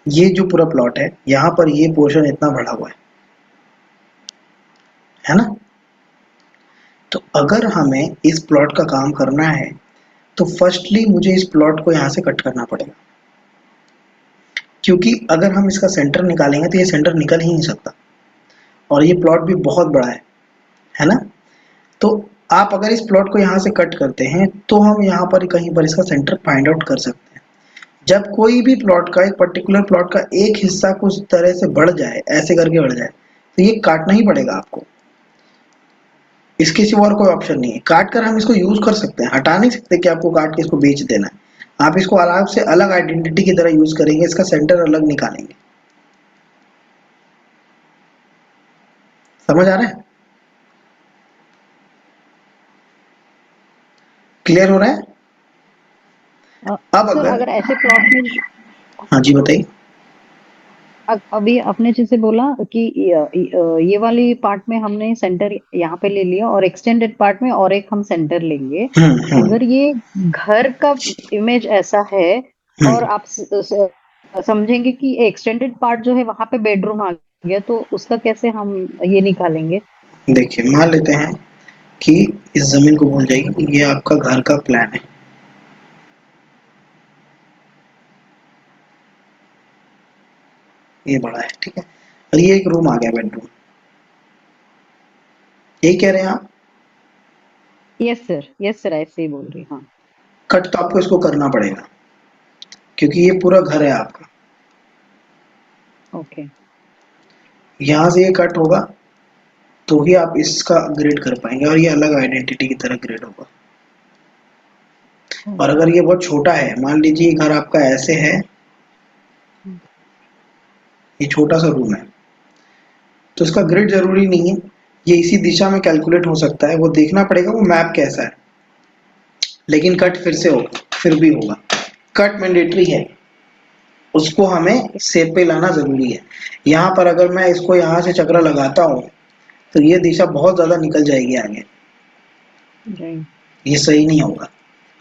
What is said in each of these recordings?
ये जो पूरा प्लॉट है, यहाँ पर ये पोर्शन इतना बढ़ा हुआ है ना? तो अगर हमें इस प्लॉट का काम करना है तो फर्स्टली मुझे इस प्लॉट को यहाँ से कट करना पड़ेगा, क्योंकि अगर हम इसका सेंटर निकालेंगे तो ये सेंटर निकल ही नहीं सकता, और ये प्लॉट भी बहुत बड़ा है ना? तो आप अगर इस प्लॉट को यहाँ से कट करते हैं तो हम यहाँ पर कहीं पर इसका सेंटर फाइंड आउट कर सकते हैं। जब कोई भी प्लॉट का, एक पर्टिकुलर प्लॉट का एक हिस्सा कुछ तरह से बढ़ जाए, ऐसे करके बढ़ जाए, तो ये काटना ही पड़ेगा आपको। इसके सिवा और कोई ऑप्शन नहीं है। काट कर हम इसको यूज कर सकते हैं, हटा नहीं सकते कि आपको काट के इसको बेच देना है। आप इसको आराम से अलग आइडेंटिटी की तरह यूज करेंगे, इसका सेंटर अलग निकालेंगे। समझ आ रहा है? क्लियर हो रहा है? अब सर अगर, अगर ऐसे प्लॉट में, हाँ जी बताइए। अभी आपने जैसे बोला कि ये वाली पार्ट में हमने सेंटर यहाँ पे ले लिया और एक्सटेंडेड पार्ट में और एक हम सेंटर लेंगे। हम्म। अगर ये घर का इमेज ऐसा है और हम्म। आप समझेंगे कि एक्सटेंडेड पार्ट जो है वहां पे बेडरूम आ गया, तो उसका कैसे हम ये निकालेंगे? देखिए, मान लेते हैं कि इस जमीन को भूल जाइए कि ये आपका घर का प्लान है। ये बड़ा है, ठीक है, और ये एक रूम आ गया, बेडरूम। यही कह रहे हैं आप? यस सर ऐसे ही बोल रही हूँ। हाँ। कट तो आपको इसको करना पड़ेगा, क्योंकि ये पूरा घर है आपका। ओके। यहाँ से ये कट होगा तो ही आप इसका ग्रेड कर पाएंगे, और ये अलग आइडेंटिटी की तरह ग्रेड होगा। और अगर ये बहुत छोटा है, मान लीजिए घर आपका ऐसे है, ये छोटा सा रूम है, तो इसका ग्रिड जरूरी नहीं है। ये इसी दिशा में कैलकुलेट हो सकता है, वो देखना पड़ेगा वो मैप कैसा है। लेकिन कट फिर से होगा, फिर भी होगा। कट मैंडेटरी है, उसको हमें ओके। सेप पे लाना जरूरी है। यहाँ पर अगर मैं इसको यहाँ से चक्रा लगाता हूँ तो ये दिशा बहुत ज्यादा निकल जाएगी आगे, जी। ये सही नहीं होगा।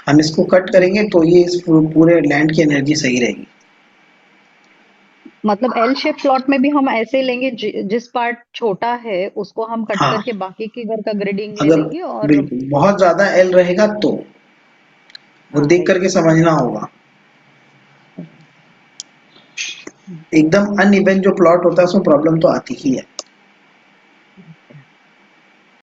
हम इसको कट करेंगे तो ये इस पूरे लैंड की एनर्जी सही रहेगी। मतलब एल शेप प्लॉट में भी हम ऐसे लेंगे, जिस पार्ट छोटा है उसको हम कट हाँ, करके बाकी के घर का ग्रेडिंग ले अगर लेंगे और बिल्कुल बहुत ज्यादा एल रहेगा तो वो हाँ देख राइट। करके समझना होगा। एकदम अनइवन जो प्लॉट होता है उसमें प्रॉब्लम तो आती ही है।